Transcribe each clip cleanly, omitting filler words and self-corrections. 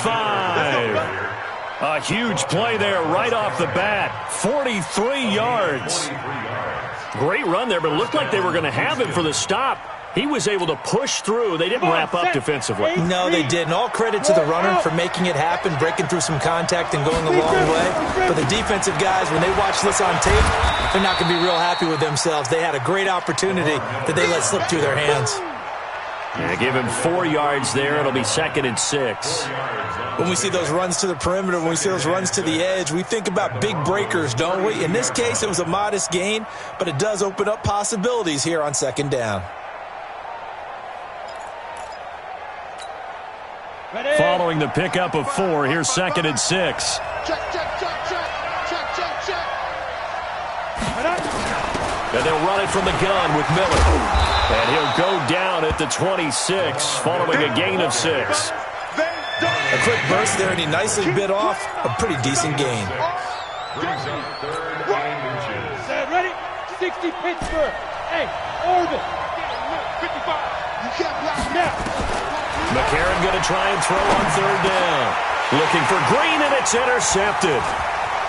25. A huge play there right off the bat. 43 yards. Great run there, but it looked like they were going to have him for the stop. He was able to push through. They didn't wrap up defensively. No, they didn't. All credit to the runner for making it happen, breaking through some contact and going a long way. But the defensive guys, when they watch this on tape, they're not going to be real happy with themselves. They had a great opportunity that they let slip through their hands. Yeah, give him 4 yards there. It'll be 2nd and 6. When we see those runs to the perimeter, when we see those runs to the edge, we think about big breakers, don't we? In this case, it was a modest gain, but it does open up possibilities here on 2nd down. Ready? Following the pickup of 4, here's 2nd and 6. Check. And they'll run it from the gun with Miller. And he'll go down at the 26, following a gain of 6. A quick burst there, and he nicely bit off a pretty decent gain. Ready? 60 Pittsburgh. Hey, Orbit. 55. You can't block now. McCarron going to try and throw on 3rd down. Looking for Green, and it's intercepted.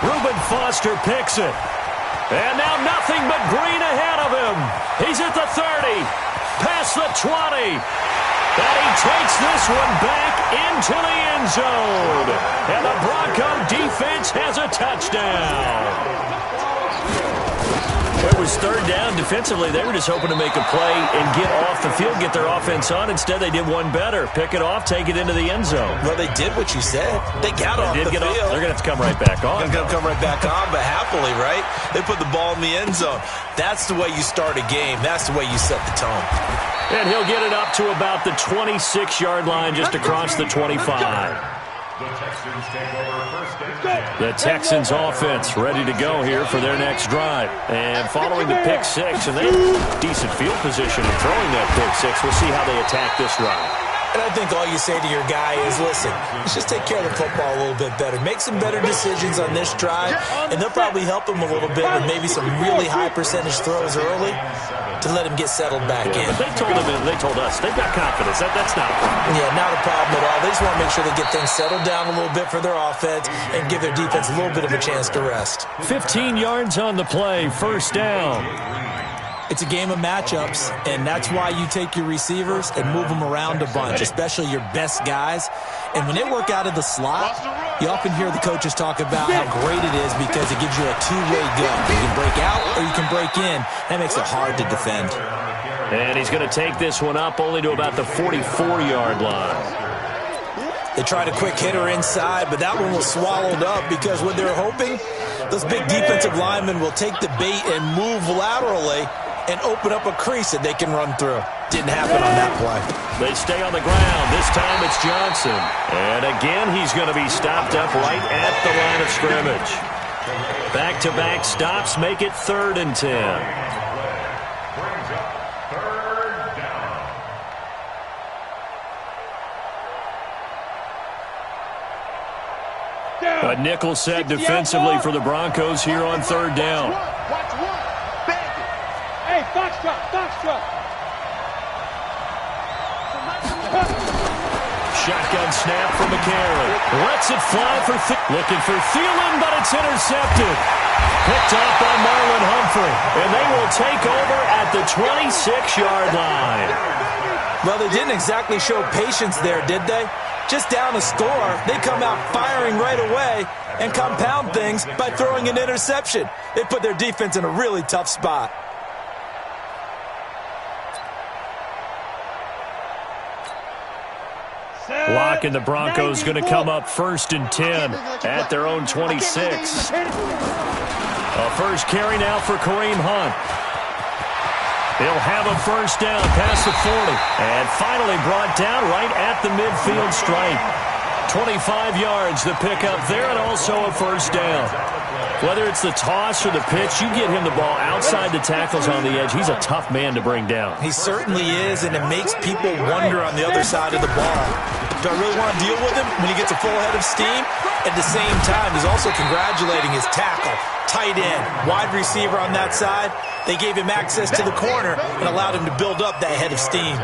Reuben Foster picks it. And now nothing but Green ahead of him. He's at the 30, past the 20. And he takes this one back into the end zone. And the Bronco defense has a touchdown. It was 3rd down. Defensively, they were just hoping to make a play and get off the field, get their offense on. Instead, they did one better. Pick it off, take it into the end zone. Well, they did what you said. They got off the field. They're going to have to come right back on. They're going to come right back on, but happily, right? They put the ball in the end zone. That's the way you start a game. That's the way you set the tone. And he'll get it up to about the 26-yard line, just across the 25. The Texans offense ready to go here for their next drive. And following the pick 6, and they have decent field position in throwing that pick 6. We'll see how they attack this drive. And I think all you say to your guy is, listen, let's just take care of the football a little bit better. Make some better decisions on this drive, and they'll probably help him a little bit with maybe some really high percentage throws early to let him get settled back in. But they told us, they've got confidence. That's not a problem. Yeah, not a problem at all. They just want to make sure they get things settled down a little bit for their offense and give their defense a little bit of a chance to rest. 15 yards on the play, 1st down. It's a game of matchups, and that's why you take your receivers and move them around a bunch, especially your best guys. And when they work out of the slot, you often hear the coaches talk about how great it is because it gives you a two-way gun. You can break out or you can break in. That makes it hard to defend. And he's going to take this one up only to about the 44-yard line. They tried a quick hitter inside, but that one was swallowed up because what they're hoping, those big defensive linemen will take the bait and move laterally and open up a crease that they can run through. Didn't happen on that play. They stay on the ground. This time it's Johnson. And again, he's going to be stopped up right at the line of scrimmage. Back-to-back stops make it 3rd and 10. A nickel set defensively for the Broncos here on 3rd down. Watch one. Hey, Foxtrot. Shotgun snap from McCarron. Lets it fly for looking for Thielen, but it's intercepted. Picked off by Marlon Humphrey. And they will take over at the 26-yard line. Well, they didn't exactly show patience there, did they? Just down a score, they come out firing right away and compound things by throwing an interception. They put their defense in a really tough spot. Lock and the Broncos going to come up 1st and 10 at their own 26. A first carry now for Kareem Hunt. He'll have a 1st down past the 40. And finally brought down right at the midfield stripe. 25 yards the pickup there, and also a 1st down. Whether it's the toss or the pitch, you get him the ball outside the tackles on the edge. He's a tough man to bring down. He certainly is, and it makes people wonder on the other side of the ball. Do I really want to deal with him when he gets a full head of steam? At the same time, he's also congratulating his tackle, tight end, wide receiver on that side. They gave him access to the corner and allowed him to build up that head of steam.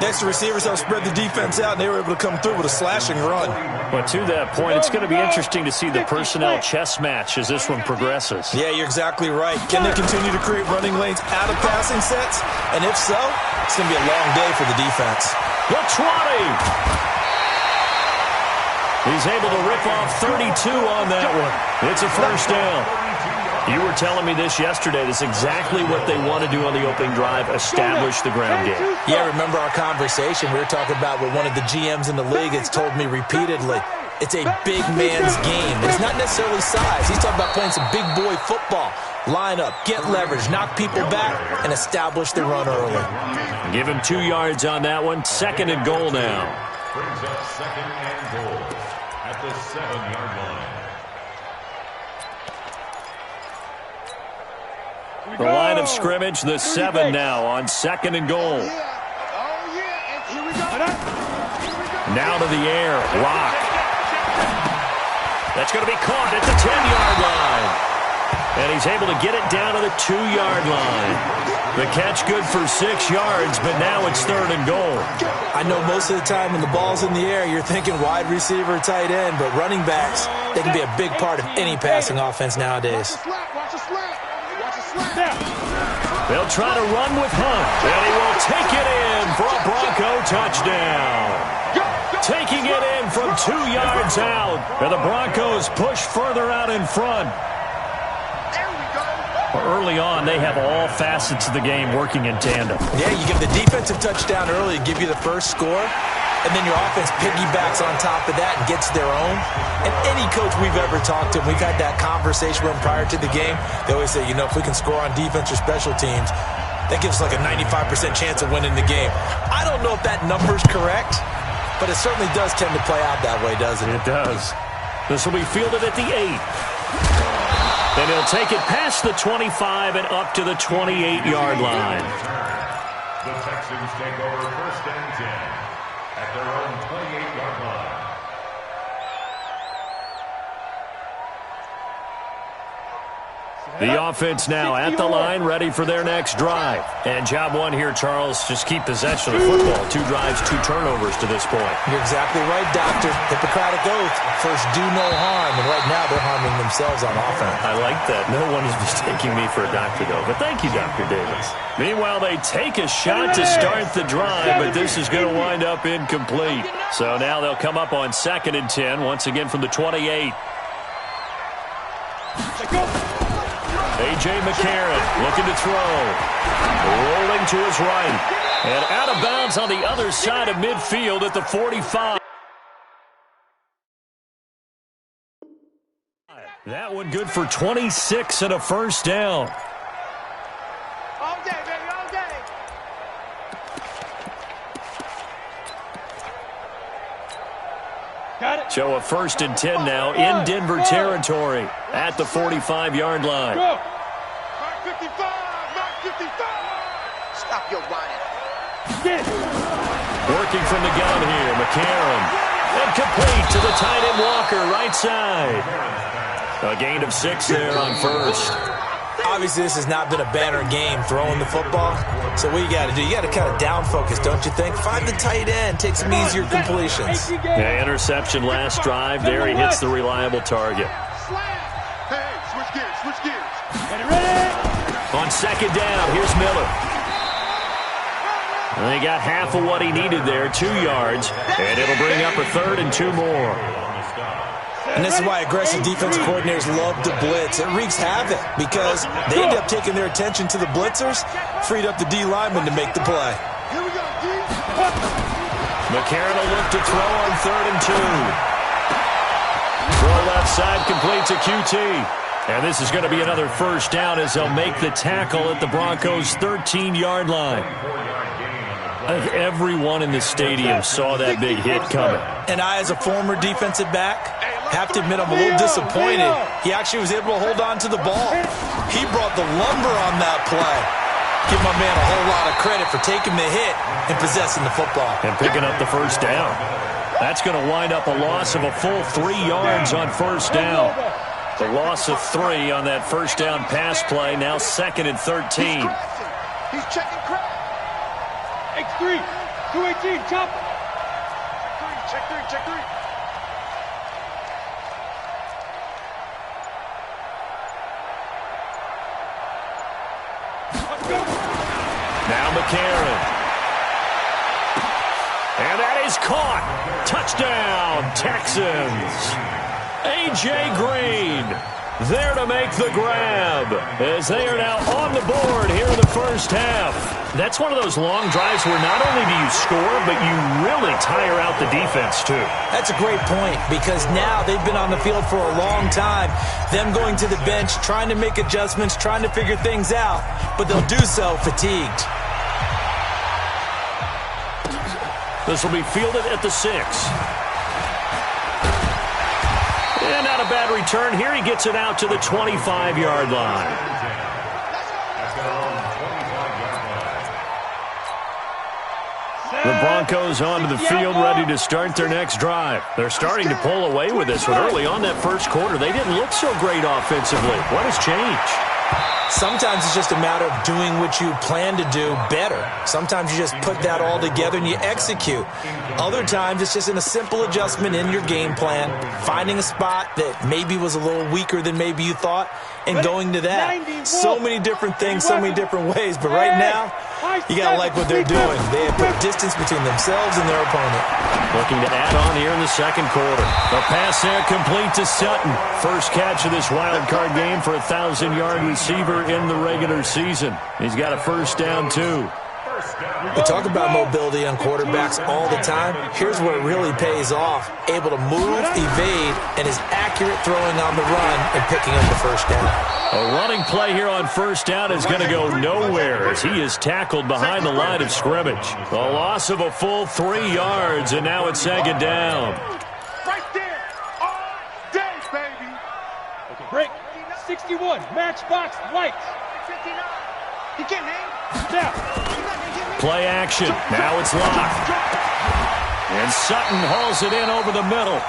Next, the receivers helped spread the defense out, and they were able to come through with a slashing run. But to that point, it's going to be interesting to see the personnel chess match as this one progresses. Yeah, you're exactly right. Can they continue to create running lanes out of passing sets? And if so, it's going to be a long day for the defense. The 20. He's able to rip off 32 on that one. It's a first down. You were telling me this yesterday. This is exactly what they want to do on the opening drive, establish the ground game. Yeah, remember our conversation? We were talking about what one of the GMs in the league has told me repeatedly. It's a big man's game. It's not necessarily size. He's talking about playing some big boy football. Line up, get leverage, knock people back, and establish the run early. Give him 2 yards on that one. Second and goal now. Brings up second and goal at the 7-yard line. The line of scrimmage, the 7 now on second and goal. Now to the air, Rock. That's going to be caught at the 10-yard line. And he's able to get it down to the 2-yard line. The catch good for 6 yards, but now it's third and goal. I know most of the time when the ball's in the air, you're thinking wide receiver, tight end, but running backs, they can be a big part of any passing offense nowadays. They'll try to run with Hunt, and he will take it in for a Bronco touchdown. Taking it in from 2 yards out, and the Broncos push further out in front. Early on, they have all facets of the game working in tandem. Yeah, you give the defensive touchdown early, give you the first score, and then your offense piggybacks on top of that and gets their own. And any coach we've ever talked to, we've had that conversation with them prior to the game, they always say, you know, if we can score on defense or special teams, that gives us like a 95% chance of winning the game. I don't know if that number's correct, but it certainly does tend to play out that way, doesn't it? It does. This will be fielded at the 8. And he'll take it past the 25 and up to the 28-yard line. The Texans take over first and 10 at their own 28-yard line. The offense now at the line, ready for their next drive. And job one here, Charles, just keep possession of the football. 2 drives, 2 turnovers to this point. You're exactly right, Doctor. Hippocratic oath. First, do no harm. And right now, they're harming themselves on offense. I like that. No one is mistaking me for a doctor, though. But thank you, Dr. Davis. Meanwhile, they take a shot to start the drive, but this is going to wind up incomplete. So now they'll come up on second and 10, once again from the 28. A.J. McCarron looking to throw. Rolling to his right. And out of bounds on the other side of midfield at the 45. That one good for 26 and a first down. All day, baby, all day. Got it. So a first and 10 now in Denver territory at the 45-yard line. Go. Mark 55, Mark 55. Stop your whining. Get. Working from the gun here, McCarron. And complete to the tight end Walker, right side. A gain of 6 there on first. Obviously, this has not been a banner game throwing the football. So what you got to do, you got to kind of down focus, don't you think? Find the tight end, take some easier completions. Yeah, interception last drive. There he hits the reliable target. Hey, switch gears. Get it ready. On second down, here's Miller. And they got half of what he needed there, 2 yards. And it'll bring up a third and 2 more. And this is why aggressive defensive coordinators love to blitz. It wreaks havoc because they end up taking their attention to the blitzers, freed up the D lineman to make the play. Here we go, D. McCarron will look to throw on third and 2. Throw left side completes a QT. And this is going to be another first down as they'll make the tackle at the Broncos' 13-yard line. I think everyone in the stadium saw that big hit coming. And I, as a former defensive back, have to admit I'm a little disappointed. He actually was able to hold on to the ball. He brought the lumber on that play. Give my man a whole lot of credit for taking the hit and possessing the football. And picking up the first down. That's going to wind up a loss of a full 3 yards on first down. The loss of 3 on that first down pass play, now second and 13. He's checking crap. X3. 218, chop. Check three, check three. Let's go. Now McCarron. And that is caught. Touchdown, Texans. A.J. Green there to make the grab as they are now on the board here in the first half. That's one of those long drives where not only do you score, but you really tire out the defense too. That's a great point because now they've been on the field for a long time. Them going to the bench, trying to make adjustments, trying to figure things out, but they'll do so fatigued. This will be fielded at the 6. And not a bad return here. He gets it out to the 25-yard line. The Broncos onto the field, ready to start their next drive. They're starting to pull away with this one. Early on that first quarter, they didn't look so great offensively. What has changed? Sometimes it's just a matter of doing what you plan to do better. Sometimes you just put that all together and you execute. Other times it's just in a simple adjustment in your game plan, finding a spot that maybe was a little weaker than maybe you thought, and going to that. So many different things, so many different ways. But right now, you got to like what they're doing. They have put distance between themselves and their opponent. Looking to add on here in the second quarter. The pass there complete to Sutton. First catch of this wild card game for a 1,000-yard receiver in the regular season. He's got a first down, too. We talk about mobility on quarterbacks all the time. Here's where it really pays off. Able to move, evade, and is accurate throwing on the run and picking up the first down. A running play here on first down is going to go nowhere as he is tackled behind the line of scrimmage. A loss of a full 3 yards, and now it's second down. Right there. All day, baby. Okay, break. 61. Matchbox lights. 59. He can't hang. Now. Play action. Now it's locked. And Sutton hauls it in over the middle.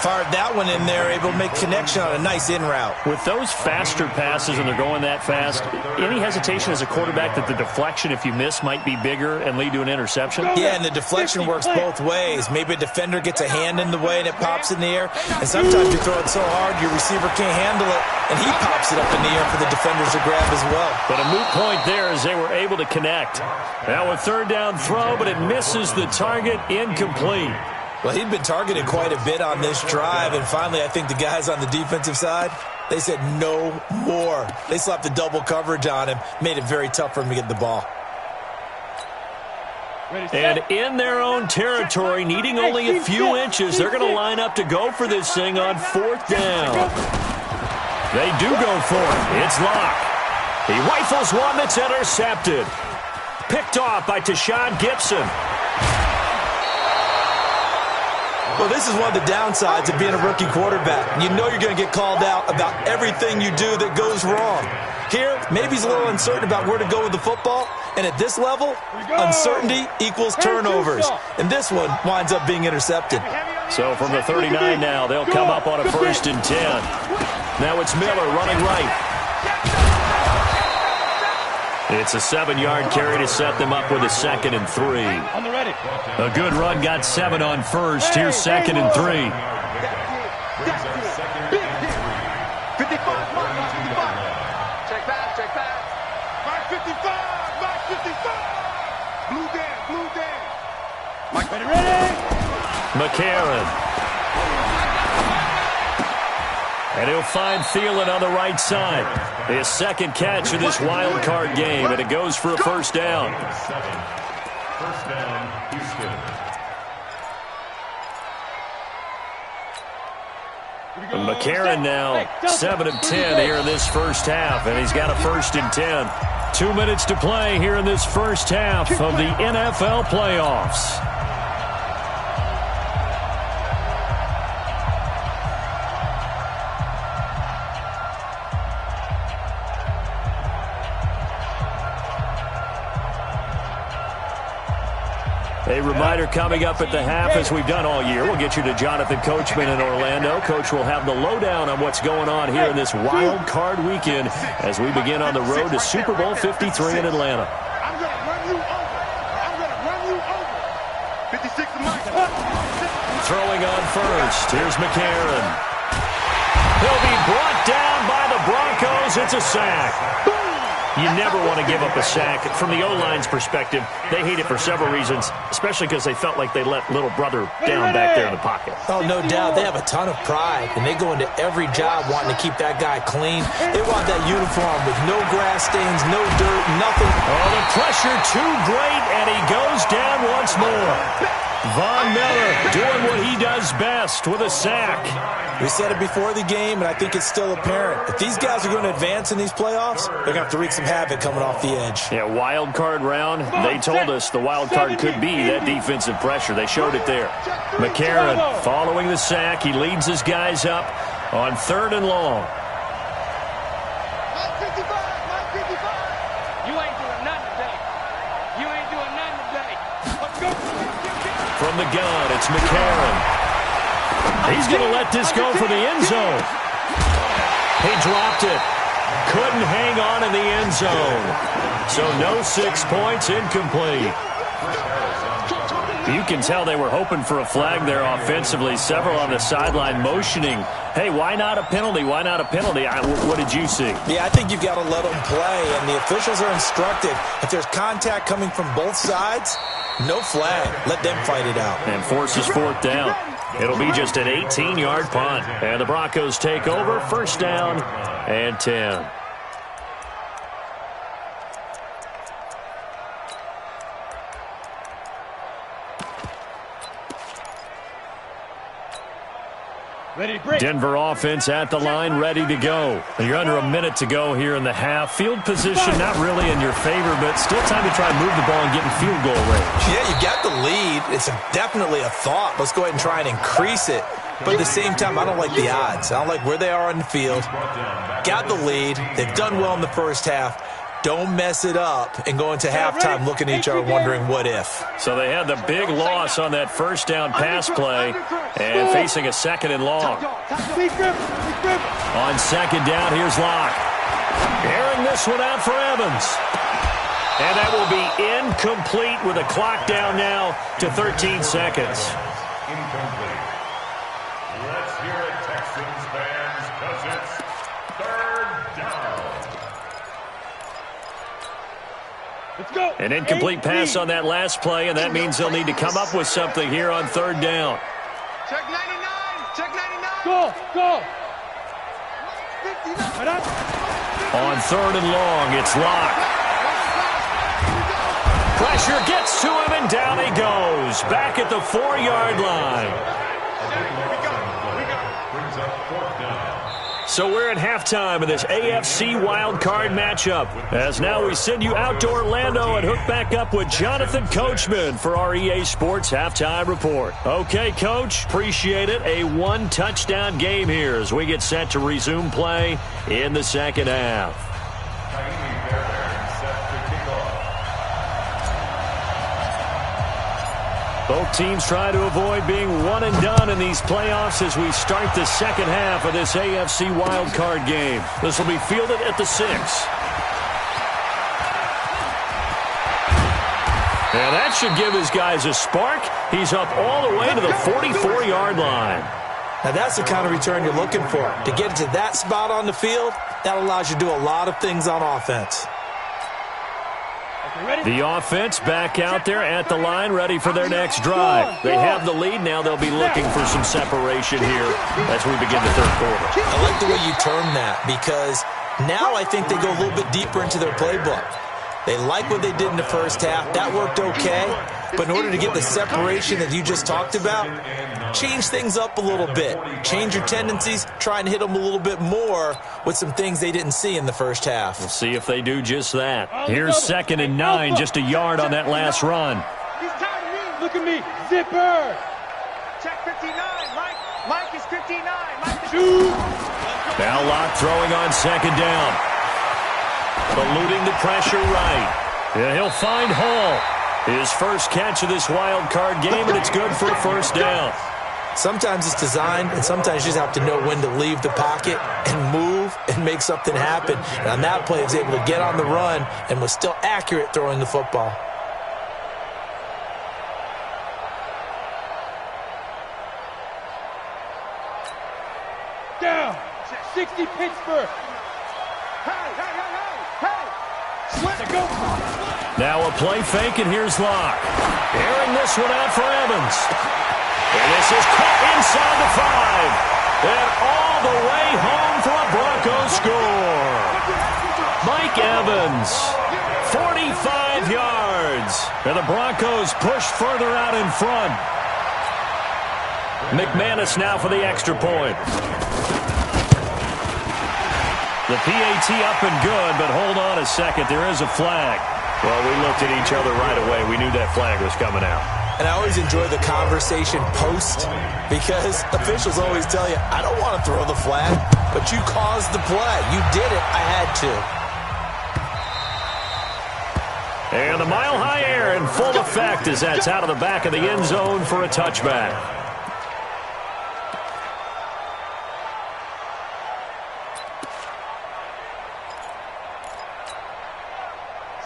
Fired that one in there, able to make connection on a nice in route. With those faster passes and they're going that fast, any hesitation as a quarterback that the deflection, if you miss, might be bigger and lead to an interception? Yeah, and the deflection works both ways. Maybe a defender gets a hand in the way and it pops in the air. And sometimes you throw it so hard your receiver can't handle it, and he pops it up in the air for the defenders to grab as well. But a moot point there as they were able to connect. Now a third down throw, but it misses the target, incomplete. Well, he'd been targeted quite a bit on this drive, and finally I think the guys on the defensive side, they said no more. They slapped the double coverage on him, made it very tough for him to get the ball. And in their own territory, needing only a few inches, they're going to line up to go for this thing on fourth down. They do go for it. It's locked. He rifles one that's intercepted. Picked off by Tashawn Gibson. Well, this is one of the downsides of being a rookie quarterback. You know you're going to get called out about everything you do that goes wrong. Here, maybe he's a little uncertain about where to go with the football, and at this level, uncertainty equals turnovers. And this one winds up being intercepted. So from the 39 now, they'll come up on a 1st and 10. Now it's Miller running right. It's a 7-yard carry to set them up with a 2nd and 3. On the ready. A good run got 7 on first. Here's 2nd and 3. Big hit. 55, 55. Check back, check back. Mark 55, Mark 55. Blue Dan. Mike, ready? McCarron. And he'll find Thielen on the right side. His second catch of this wild card game, and it goes for a first down. First down, Houston. And McCarron now 7 of 10 here in this first half, and he's got a 1st and 10. 2 minutes to play here in this first half of the NFL playoffs. A reminder coming up at the half, as we've done all year. We'll get you to Jonathan Coachman in Orlando. Coach will have the lowdown on what's going on here in this wild card weekend as we begin on the road to Super Bowl 53 in Atlanta. I'm going to run you over. I'm going to run you 56 to Mike. Throwing on first. Here's McCarron. He'll be brought down by the Broncos. It's a sack. You never want to give up a sack. From the O-line's perspective, they hate it for several reasons, especially because they felt like they let little brother down back there in the pocket. Oh, no doubt. They have a ton of pride, and they go into every job wanting to keep that guy clean. They want that uniform with no grass stains, no dirt, nothing. Oh, the pressure too great, and he goes down once more. Von Miller doing what he does best with a sack. We said it before the game, and I think it's still apparent. If these guys are going to advance in these playoffs, they're going to have to wreak some havoc coming off the edge. Yeah, wild card round. They told us the wild card could be that defensive pressure. They showed it there. McCarron following the sack. He leads his guys up on 3rd and long. You ain't doing nothing today. You ain't doing nothing today. Let's go. From the gun, it's McCarron. He's going to let this go for the end zone. He dropped it. Couldn't hang on in the end zone. So no 6 points, incomplete. You can tell they were hoping for a flag there offensively. Several on the sideline motioning, hey, why not a penalty? Why not a penalty? What did you see? Yeah, I think you've got to let them play, and the officials are instructed. If there's contact coming from both sides, no flag. Let them fight it out. And forces 4th down. It'll be just an 18-yard punt. And the Broncos take over, 1st down and 10. Ready to break. Denver offense at the line, ready to go. You're under a minute to go here in the half. Field position not really in your favor, but still time to try and move the ball and get in field goal range. Yeah, you got the lead. It's definitely a thought. Let's go ahead and try and increase it. But at the same time, I don't like the odds. I don't like where they are on the field. Got the lead. They've done well in the first half. Don't mess it up and go into halftime looking at each other wondering what if. So they had the big loss on that 1st down pass play and facing a 2nd and long. On 2nd down, here's Locke. Airing this one out for Evans. And that will be incomplete with a clock down now to 13 seconds. Incomplete. Let's hear it, Texans fans, because it's 3rd down. Let's go. An incomplete pass on that last play, and that means they'll need to come up with something here on 3rd down. Check 99. Check 99. Go. Right up. On 3rd and long, it's Locke. Pressure gets to him, and down he goes. Back at the 4-yard line. Brings up 4th down. So we're at halftime of this AFC wildcard matchup. As now we send you out to Orlando and hook back up with Jonathan Coachman for our EA Sports Halftime Report. Okay, Coach, appreciate it. A 1-touchdown game here as we get set to resume play in the 2nd half. Both teams try to avoid being one and done in these playoffs as we start the 2nd half of this AFC wildcard game. This will be fielded at the 6. And that should give his guys a spark. He's up all the way to the 44-yard line. Now, that's the kind of return you're looking for. To get to that spot on the field, that allows you to do a lot of things on offense. The offense back out there at the line, ready for their next drive. They have the lead. Now they'll be looking for some separation here as we begin the 3rd quarter. I like the way you term that because now I think they go a little bit deeper into their playbook. They like what they did in the first half. That worked okay. But in order to get the separation that you just talked about, change things up a little bit. Change your tendencies. Try and hit them a little bit more with some things they didn't see in the first half. We'll see if they do just that. Here's 2nd and 9, just a yard on that last run. He's tired of me. Look at me. Zipper. Check 59. Mike is 59. Mike is Shoot. Now Locke throwing on 2nd down. Eluding the pressure right. Yeah, he'll find Hall. His first catch of this wild card game, and it's good for a 1st down. Sometimes it's designed, and sometimes you just have to know when to leave the pocket and move and make something happen. And on that play, he was able to get on the run and was still accurate throwing the football. Pittsburgh. Now a play fake, and here's Locke. Airing this one out for Evans. And this is caught inside the 5. And all the way home for a Broncos score. Mike Evans, 45 yards. And the Broncos push further out in front. McManus now for the extra point. The PAT up and good, but hold on a second. There is a flag. Well, we looked at each other right away. We knew that flag was coming out. And I always enjoy the conversation post because officials always tell you, I don't want to throw the flag, but you caused the play. You did it. I had to. And the mile-high air in full effect as that's out of the back of the end zone for a touchback.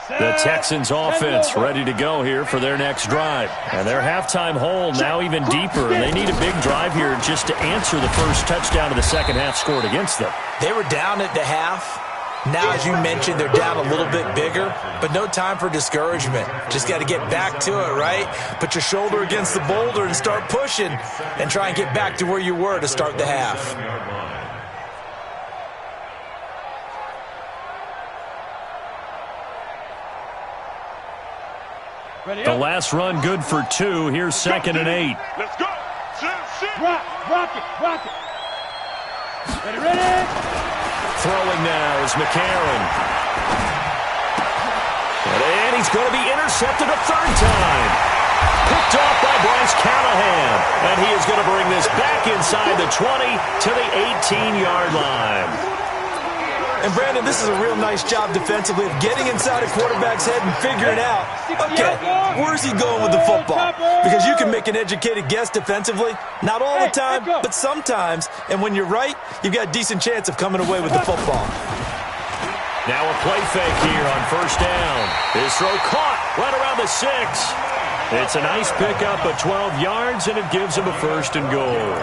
The Texans offense ready to go here for their next drive. And their halftime hole now even deeper. And they need a big drive here just to answer the first touchdown of the second half scored against them. They were down at the half. Now, as you mentioned, they're down a little bit bigger, but no time for discouragement. Just got to get back to it, right? Put your shoulder against the boulder and start pushing and try and get back to where you were to start the half. The last run good for 2. Here's 2nd and 8. Let's go. Rock it. Ready. Throwing now is McCarron. And he's going to be intercepted a third time. Picked off by Bryce Callahan. And he is going to bring this back inside the 20 to the 18-yard line. And, Brandon, this is a real nice job defensively of getting inside a quarterback's head and figuring out, okay, where's he going with the football? Because you can make an educated guess defensively. Not all the time, but sometimes. And when you're right, you've got a decent chance of coming away with the football. Now a play fake here on first down. His throw caught right around the 6. It's a nice pickup of 12 yards, and it gives him a 1st and goal.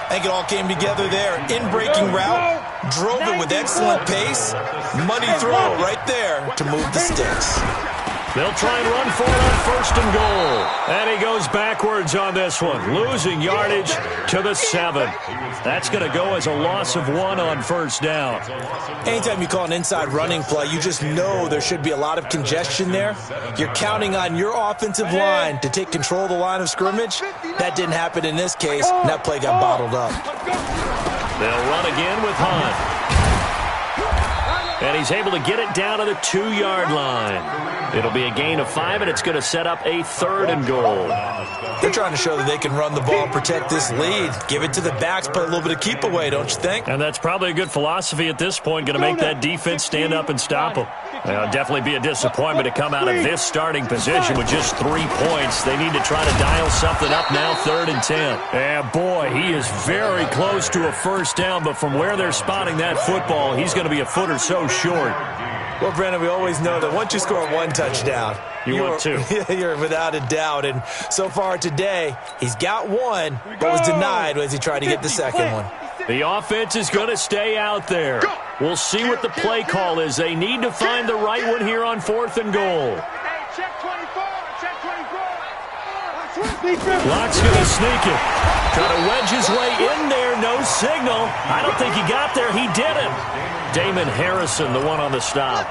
I think it all came together there. In-breaking route, drove it with excellent pace. Money throw right there to move the sticks. They'll try and run for it on 1st and goal. And he goes backwards on this one, losing yardage to the 7. That's going to go as a loss of 1 on 1st down. Anytime you call an inside running play, you just know there should be a lot of congestion there. You're counting on your offensive line to take control of the line of scrimmage. That didn't happen in this case, and that play got bottled up. They'll run again with Hunt. And he's able to get it down to the 2-yard line. It'll be a gain of 5, and it's going to set up a 3rd and goal. They're trying to show that they can run the ball and protect this lead. Give it to the backs, play a little bit of keep away, don't you think? And that's probably a good philosophy at this point, going to make that defense stand up and stop them. It'll definitely be a disappointment to come out of this starting position with just 3 points. They need to try to dial something up now, 3rd and 10. And boy, he is very close to a 1st down, but from where they're spotting that football, he's going to be a foot or so short. Well, Brandon, we always know that once you score 1 touchdown, you want 2. You're without a doubt. And so far today, he's got 1, but was denied as he tried to get the 2nd one. The offense is going to stay out there. We'll see what the play call is. They need to find the right one here on 4th and goal. Check 24. Locke's going to sneak it. Try to wedge his way in there. No signal. I don't think he got there. He didn't. Damon Harrison, the one on the stop.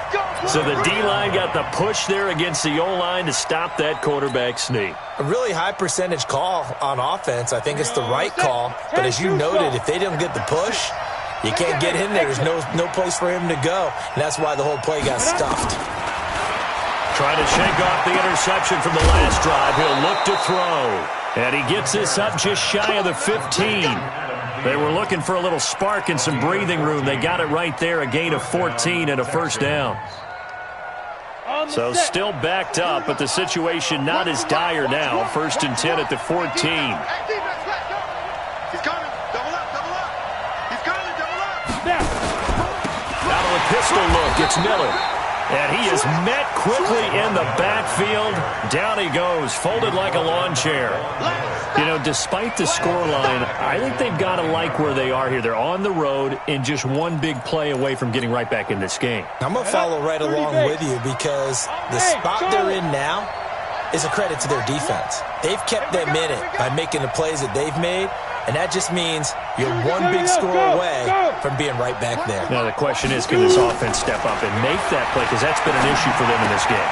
So the D-line got the push there against the O-line to stop that quarterback sneak. A really high percentage call on offense. I think it's the right call. But as you noted, if they don't get the push, you can't get in there. There's no place for him to go. And that's why the whole play got stuffed. Trying to shake off the interception from the last drive. He'll look to throw. And he gets this up just shy of the 15. They were looking for a little spark and some breathing room. They got it right there, a gain of 14 and a 1st down. So still backed up, but the situation not as dire now. 1st and 10 at the 14. He's coming. Double up. He's coming. Double up. Out of a pistol look, it's Miller. And he is met quickly in the backfield. Down he goes, folded like a lawn chair. You know, despite the scoreline, I think they've got to like where they are here. They're on the road and just one big play away from getting right back in this game. I'm going to follow right along with you because the spot they're in now is a credit to their defense. They've kept them in it by making the plays that they've made, and that just means you're one big score away from being right back there. Now the question is, can this offense step up and make that play? Because that's been an issue for them in this game.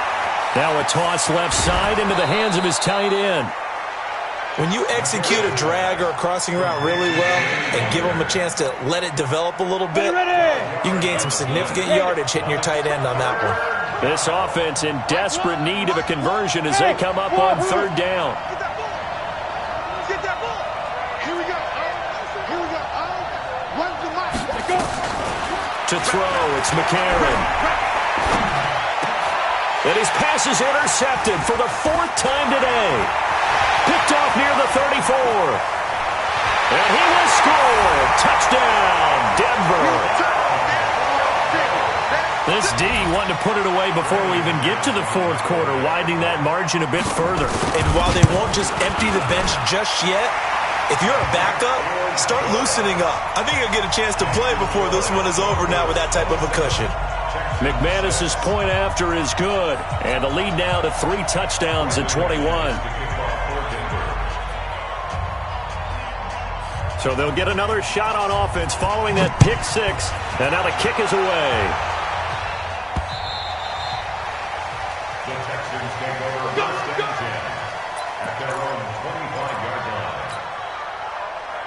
Now a toss left side into the hands of his tight end. When you execute a drag or a crossing route really well and give them a chance to let it develop a little bit, you can gain some significant yardage hitting your tight end on that one. This offense in desperate need of a conversion as they come up on third down. Get that ball. Here we go. Here we go. Run the mic. To throw, it's McCarron. And his pass is intercepted for the fourth time today. Picked off near the 34. And he will score. Touchdown, Denver. This D wanted to put it away before we even get to the fourth quarter, widening that margin a bit further. And while they won't just empty the bench just yet, if you're a backup, start loosening up. I think you'll get a chance to play before this one is over now with that type of a cushion. McManus's point after is good. And the lead now to 3 touchdowns at 21. So they'll get another shot on offense following that pick six. And now the kick is away. The Texans take over first and 10 at their own 25-yard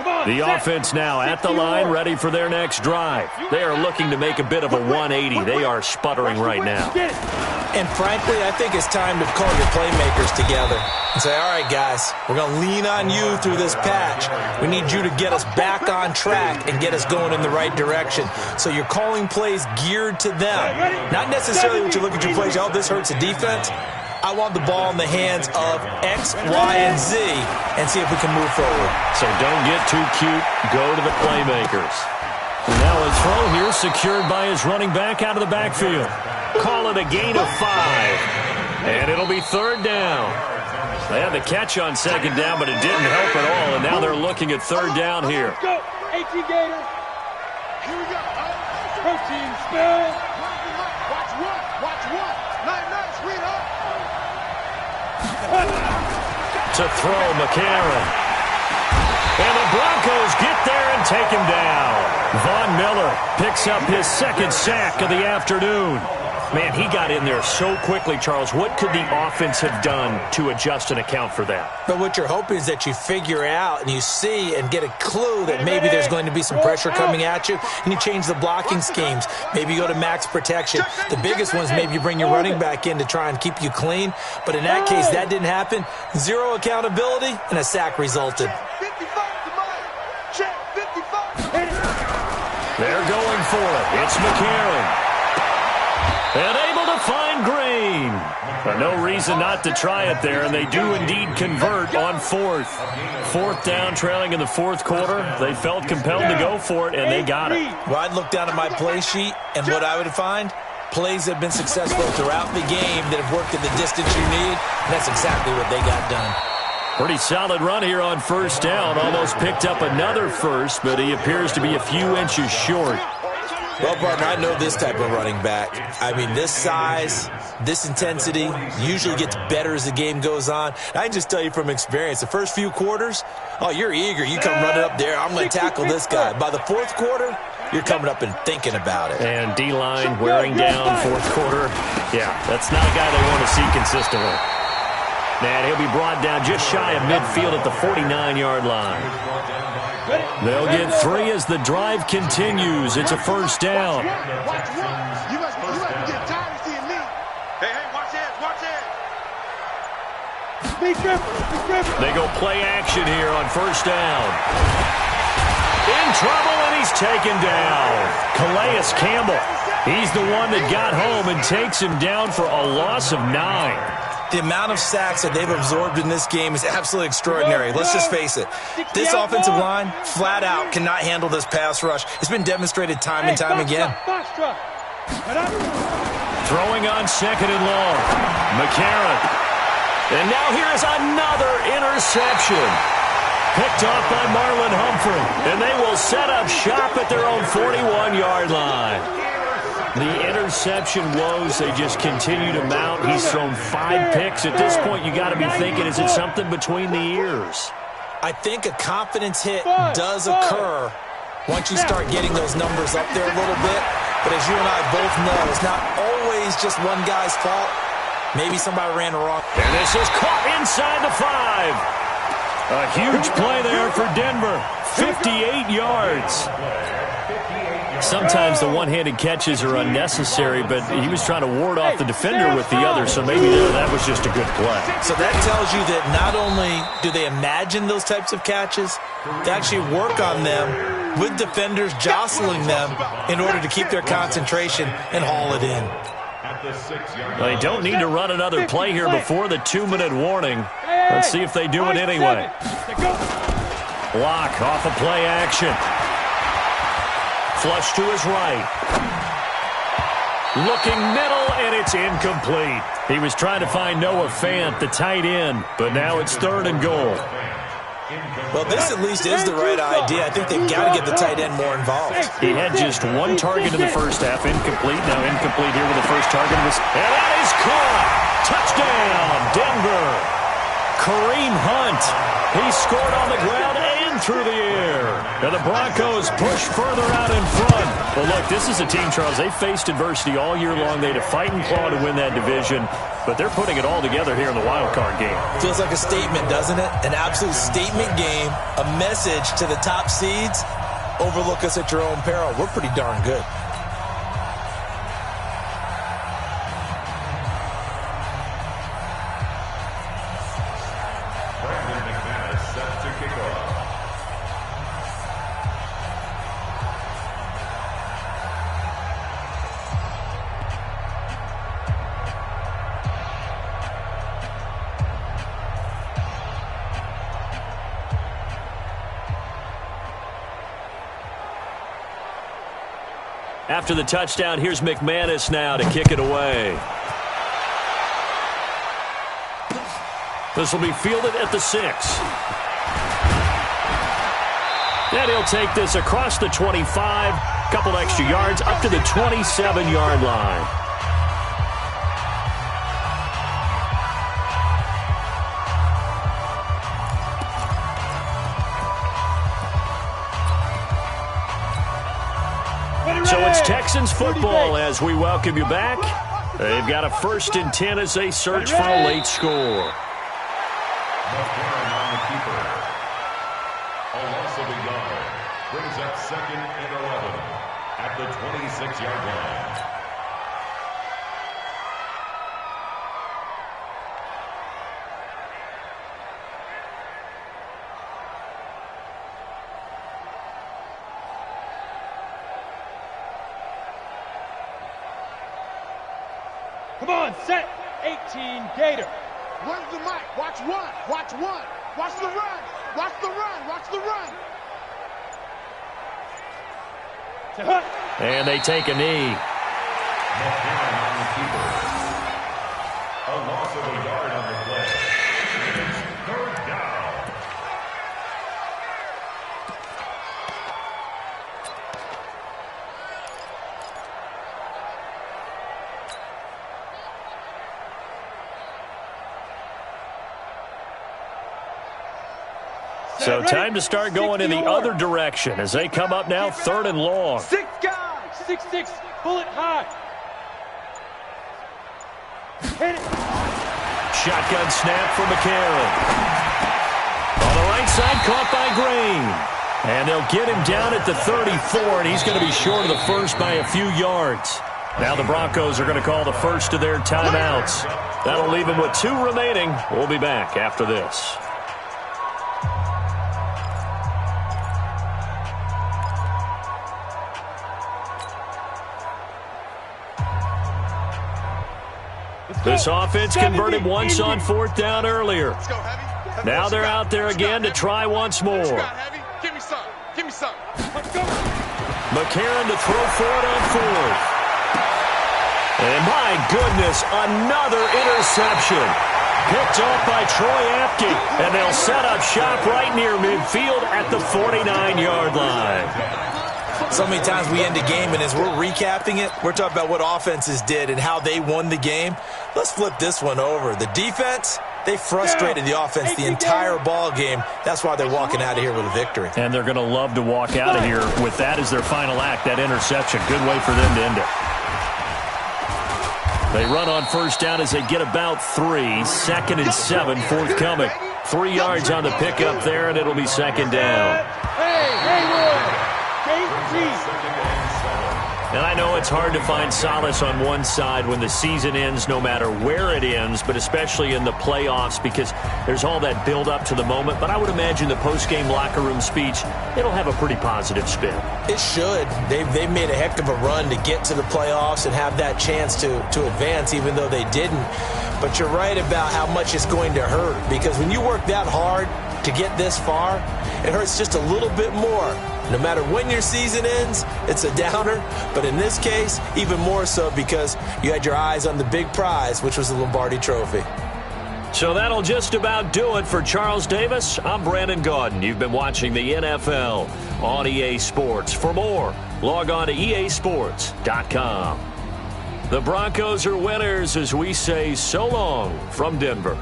line. The offense now at the line, ready for their next drive. They are looking to make a bit of a 180. They are sputtering right now. And frankly, I think it's time to call your playmakers together and say, all right, guys, we're going to lean on you through this patch. We need you to get us back on track and get us going in the right direction. So you're calling plays geared to them. Not necessarily when you look at your plays, oh, this hurts the defense. I want the ball in the hands of X, Y, and Z and see if we can move forward. So don't get too cute. Go to the playmakers. And now a throw here secured by his running back out of the backfield. Call it a gain of 5. And it'll be third down. They had the catch on second down, but it didn't help at all. And now they're looking at third down here. Let's go. 18 Gator. Here we go. Protein spill. Watch one. Watch one. Nice, read up. To throw, McCarron. And the Broncos get there and take him down. Von Miller picks up his second sack of the afternoon. Man, he got in there so quickly, Charles. What could the offense have done to adjust and account for that? But what you're hoping is that you figure out and you see and get a clue that maybe there's going to be some pressure coming at you, and you change the blocking schemes. Maybe you go to max protection. The biggest one is maybe you bring your running back in to try and keep you clean. But in that case, that didn't happen. Zero accountability, and a sack resulted. 55 to mine. Check 55. They're going for it. It's McCarron. And able to find Green. But no reason not to try it there, and they do indeed convert on fourth. Fourth down, trailing in the fourth quarter. They felt compelled to go for it, and they got it. Well, I'd look down at my play sheet, and what I would find, plays that have been successful throughout the game that have worked at the distance you need, and that's exactly what they got done. Pretty solid run here on first down. Almost picked up another first, but he appears to be a few inches short. Well, partner, I know this type of running back. I mean, this size, this intensity usually gets better as the game goes on. I can just tell you from experience, the first few quarters, oh, you're eager. You come running up there, I'm going to tackle this guy. By the fourth quarter, you're coming up and thinking about it. And D-line wearing down fourth quarter. Yeah, that's not a guy they want to see consistently. And he'll be brought down just shy of midfield at the 49-yard line. They'll get 3 as the drive continues. It's a first down. Watch one. You must get tired of seeing me. Hey, watch it. Be careful. They go play action here on first down. In trouble, and he's taken down. Calais Campbell. He's the one that got home and takes him down for a loss of 9. The amount of sacks that they've absorbed in this game is absolutely extraordinary. Let's just face it. This offensive line, flat out, cannot handle this pass rush. It's been demonstrated time and time again. Throwing on second and long. McCarron. And now here's another interception. Picked off by Marlon Humphrey. And they will set up shop at their own 41-yard line. The interception woes, they just continue to mount. He's thrown 5 picks. At this point, you got to be thinking, is it something between the ears? I think a confidence hit does occur once you start getting those numbers up there a little bit. But as you and I both know, it's not always just one guy's fault. Maybe somebody ran the wrong. And this is caught inside the 5. A huge play there for Denver. 58 yards. Sometimes the one-handed catches are unnecessary, but he was trying to ward off the defender with the other, so maybe that was just a good play. So that tells you that not only do they imagine those types of catches, they actually work on them with defenders jostling them in order to keep their concentration and haul it in. They don't need to run another play here before the 2-minute warning. Let's see if they do it anyway. Block off of play action. Flush to his right. Looking middle, and it's incomplete. He was trying to find Noah Fant, the tight end, but now it's 3rd and goal. Well, this at least is the right idea. I think they've got to get the tight end more involved. He had just 1 target in the first half, incomplete. Now incomplete here with the first target. And that is caught. Touchdown, Denver. Kareem Hunt. He scored on the ground and through the air. And the Broncos push further out in front. Well, look, this is a team, Charles. They faced adversity all year long. They had to fight and claw to win that division. But they're putting it all together here in the wild card game. Feels like a statement, doesn't it? An absolute statement game. A message to the top seeds. Overlook us at your own peril. We're pretty darn good. After the touchdown, here's McManus now to kick it away. This will be fielded at the 6. And he'll take this across the 25, couple extra yards, up to the 27-yard line. So it's Texans football as we welcome you back. They've got a 1st and 10 as they search for a late score. McCarron on the keeper. A loss of a yard brings up 2nd and 11 at the 26-yard line. Come on, set. 18, Gator. Where's the mic? Watch 1. Watch 1. Watch the run. Watch the run. Watch the run. And they take a knee. McCarron on the keeper. A loss of a yard on the play. It's 3rd down. So time to start going in the other direction as they come up now 3rd and long. 6 guys. 6'6", bullet high. Hit it. Shotgun snap for McCarron. On the right side, caught by Green. And they'll get him down at the 34, and he's going to be short of the first by a few yards. Now the Broncos are going to call the first of their timeouts. That'll leave them with 2 remaining. We'll be back after this. This offense converted once on 4th down earlier. Now they're out there again to try once more. Give me some. Give me some. McCarron to throw for it on 4th. And my goodness, another interception. Picked off by Troy Apke, and they'll set up shop right near midfield at the 49-yard line. So many times we end a game, and as we're recapping it, we're talking about what offenses did and how they won the game. Let's flip this one over. The defense, they frustrated the offense the entire ball game. That's why they're walking out of here with a victory. And they're going to love to walk out of here with that as their final act, that interception. Good way for them to end it. They run on first down as they get about 3. 2nd and 7 forthcoming. 3 yards on the pickup there, and it'll be 2nd down. And I know it's hard to find solace on one side when the season ends, no matter where it ends, but especially in the playoffs, because there's all that build up to the moment. But I would imagine the post-game locker room speech, it'll have a pretty positive spin. It should. They've made a heck of a run to get to the playoffs and have that chance to advance, even though they didn't. But you're right about how much it's going to hurt, because when you work that hard to get this far, it hurts just a little bit more. No matter when your season ends, it's a downer. But in this case, even more so because you had your eyes on the big prize, which was the Lombardi Trophy. So that'll just about do it for Charles Davis. I'm Brandon Gaudin. You've been watching the NFL on EA Sports. For more, log on to easports.com. The Broncos are winners as we say so long from Denver.